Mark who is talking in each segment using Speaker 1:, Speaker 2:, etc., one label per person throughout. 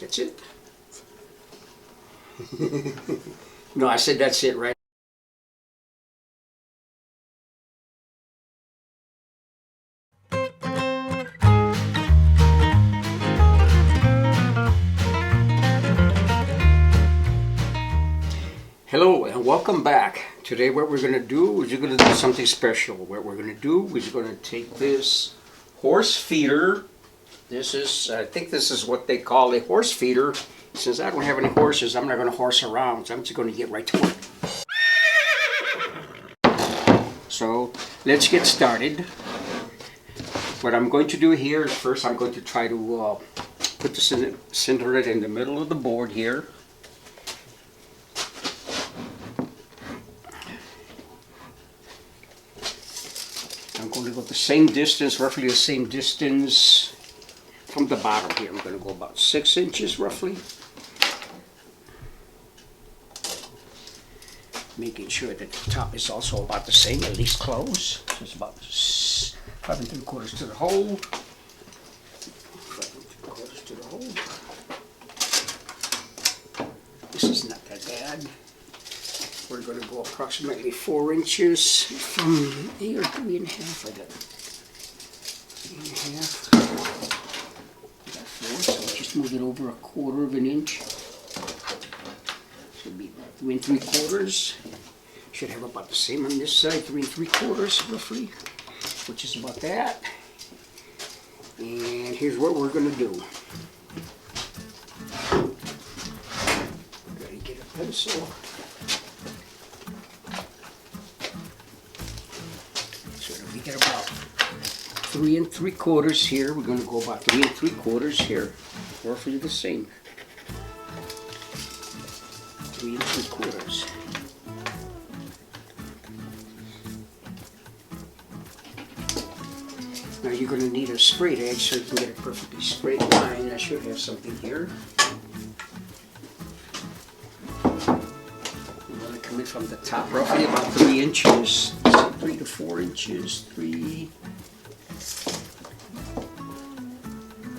Speaker 1: That's it. No, I said that's it, right? Hello and welcome back. Today what we're going to do is we're going to do something special. What we're going to do is we're going to take this horse feeder. This is, I think this is what they call a horse feeder. Since I don't have any horses, I'm not going to horse around, so I'm just going to get right to work. So let's get started. What I'm going to do here is first I'm going to try to put the center in the middle of the board here. I'm going to go the same distance, roughly the same distance from the bottom here. I'm going to go about 6 inches roughly. Making sure that the top is also about the same, at least close. So it's about 5 3/4 to the hole. 5 3/4 to the hole. This is not that bad. We're going to go approximately 4 inches from here, 3 1/2. I got 3 1/2. Got 4, so just move it over 1/4 of an inch. Should be 3 3/4. Should have about the same on this side, 3 3/4 roughly, which is about that. And here's what we're going to do. Gotta get a pencil. We get about 3 3/4 here. We're going to go about 3 3/4 here, roughly the same. 3 3/4. Now you're going to need a straight edge so you can get a perfectly straight line. I should have something here. You want to come in from the top, roughly about 3 inches. 3 to 4 inches, 3.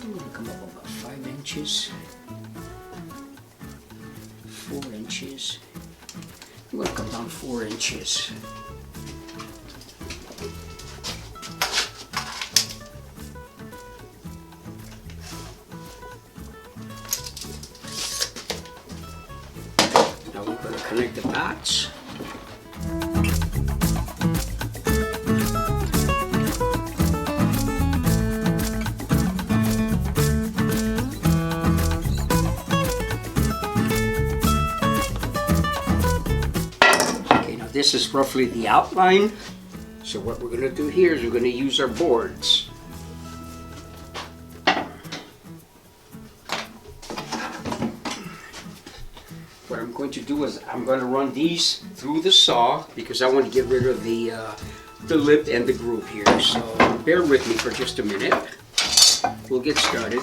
Speaker 1: I'm going to come up about 5 inches, 4 inches. I'm going to come down 4 inches. Now we're going to connect the dots. This is roughly the outline. So what we're going to do here is we're going to use our boards. What I'm going to do is I'm going to run these through the saw because I want to get rid of the lip and the groove here. So bear with me for just a minute. We'll get started.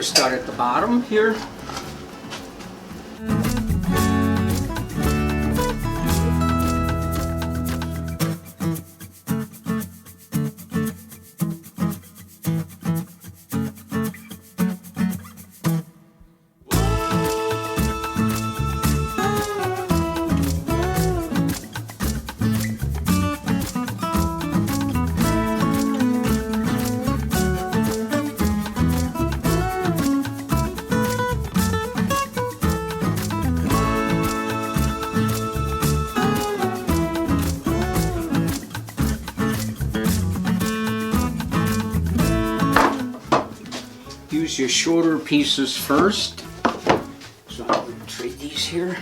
Speaker 1: start at the bottom here. Use your shorter pieces first. So I'm going to trade these here.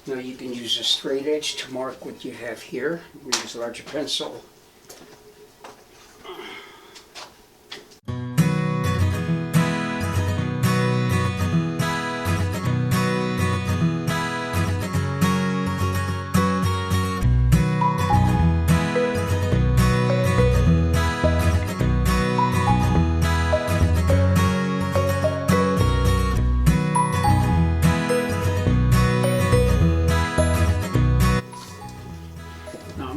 Speaker 1: Now you can use a straight edge to mark what you have here. Use a larger pencil.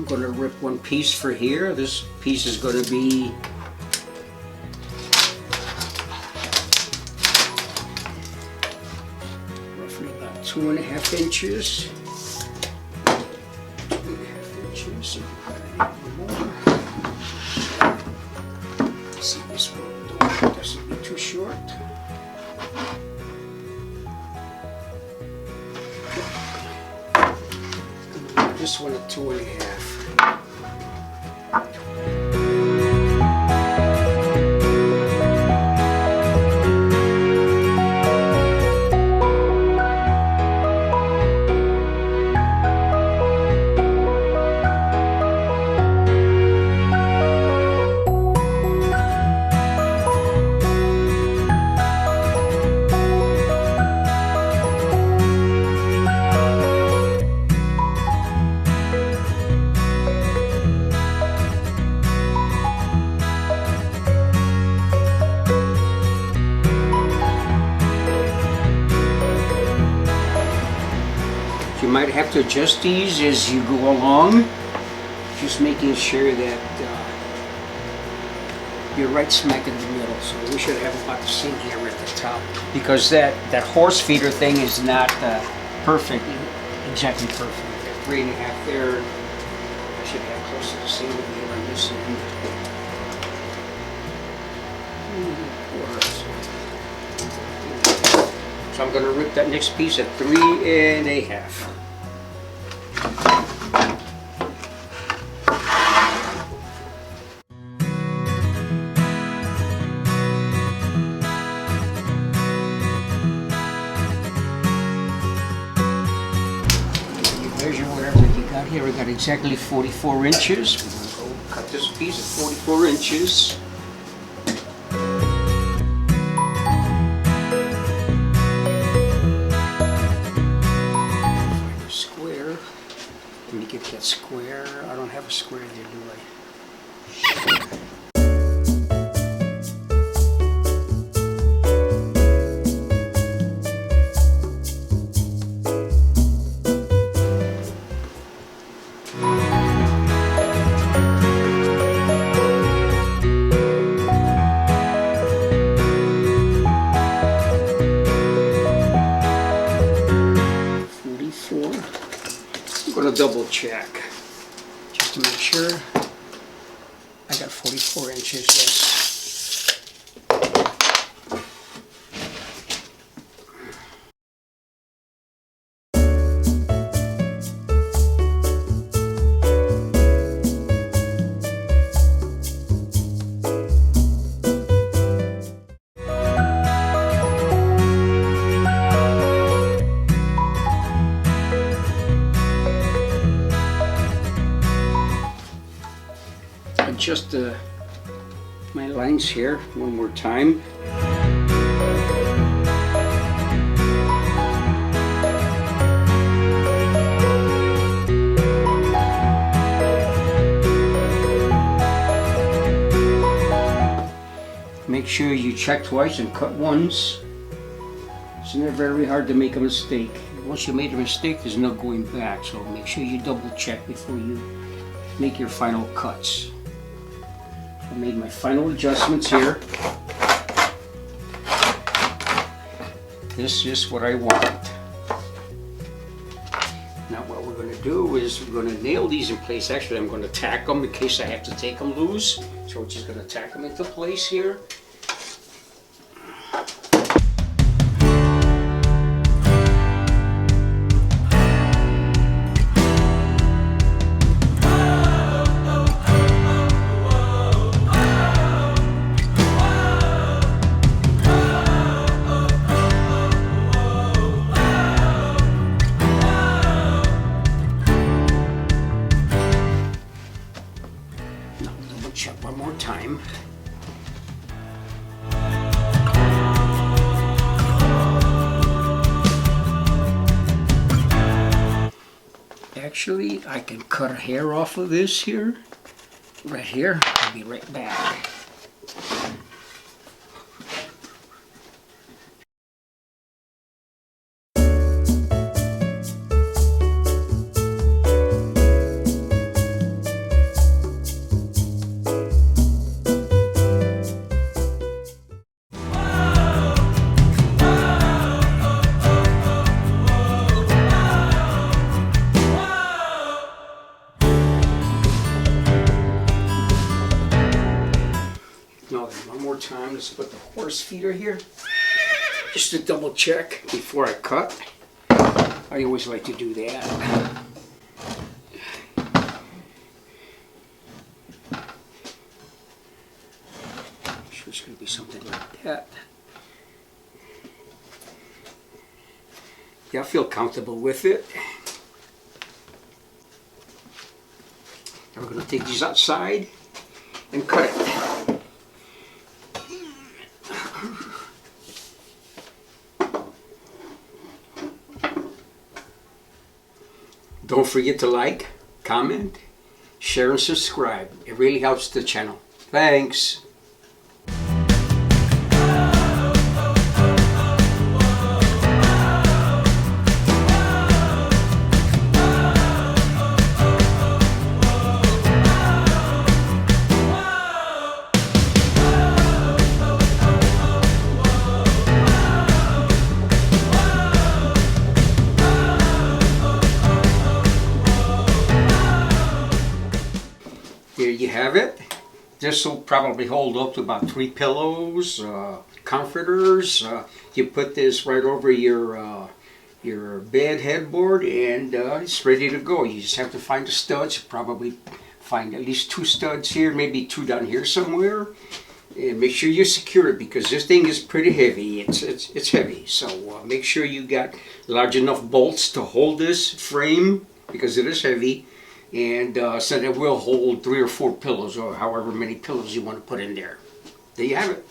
Speaker 1: Going to rip one piece for here. This piece is going to be roughly about 2.5 inches. 2.5 inches. See, this one doesn't be too short. This one at 2.5. You might have to adjust these as you go along, just making sure that you're right smack in the middle. So we should have about the same here at the top, because that horse feeder thing is not perfect, exactly perfect. At 3.5 there, I should have close to the same here on this end. So I'm going to rip that next piece at 3.5. Measure whatever you got here. We got exactly 44 inches. We're going to go cut this piece at 44 inches. Find a square. Let me get that square. I don't have a square there, do I? I'm going to double check just to make sure. I got 44 inches, yes. Just the my lines here one more time. Make sure you check twice and cut once. It's not very hard to make a mistake. Once you made a mistake, there's no going back, so make sure you double check before you make your final cuts. I made my final adjustments here. This is what I want. Now what we're going to do is we're going to nail these in place. Actually, I'm going to tack them in case I have to take them loose. So we're just going to tack them into place here. Check one more time. Actually, I can cut a hair off of this here. Right here. I'll be right back. Now then, one more time, let's put the horse feeder here, just to double check before I cut. I always like to do that. Sure it's going to be something like that. Yeah, I feel comfortable with it. Now we're going to take these outside and cut it. Don't forget to like, comment, share, and subscribe. It really helps the channel. Thanks. There you have it. This will probably hold up to about 3 pillows, comforters. You put this right over your bed headboard, and it's ready to go. You just have to find the studs. Probably find at least 2 studs here, maybe 2 down here somewhere. And make sure you secure it because this thing is pretty heavy. It's heavy, so make sure you got large enough bolts to hold this frame because it is heavy. And so that will hold 3 or 4 pillows or however many pillows you want to put in there. There you have it.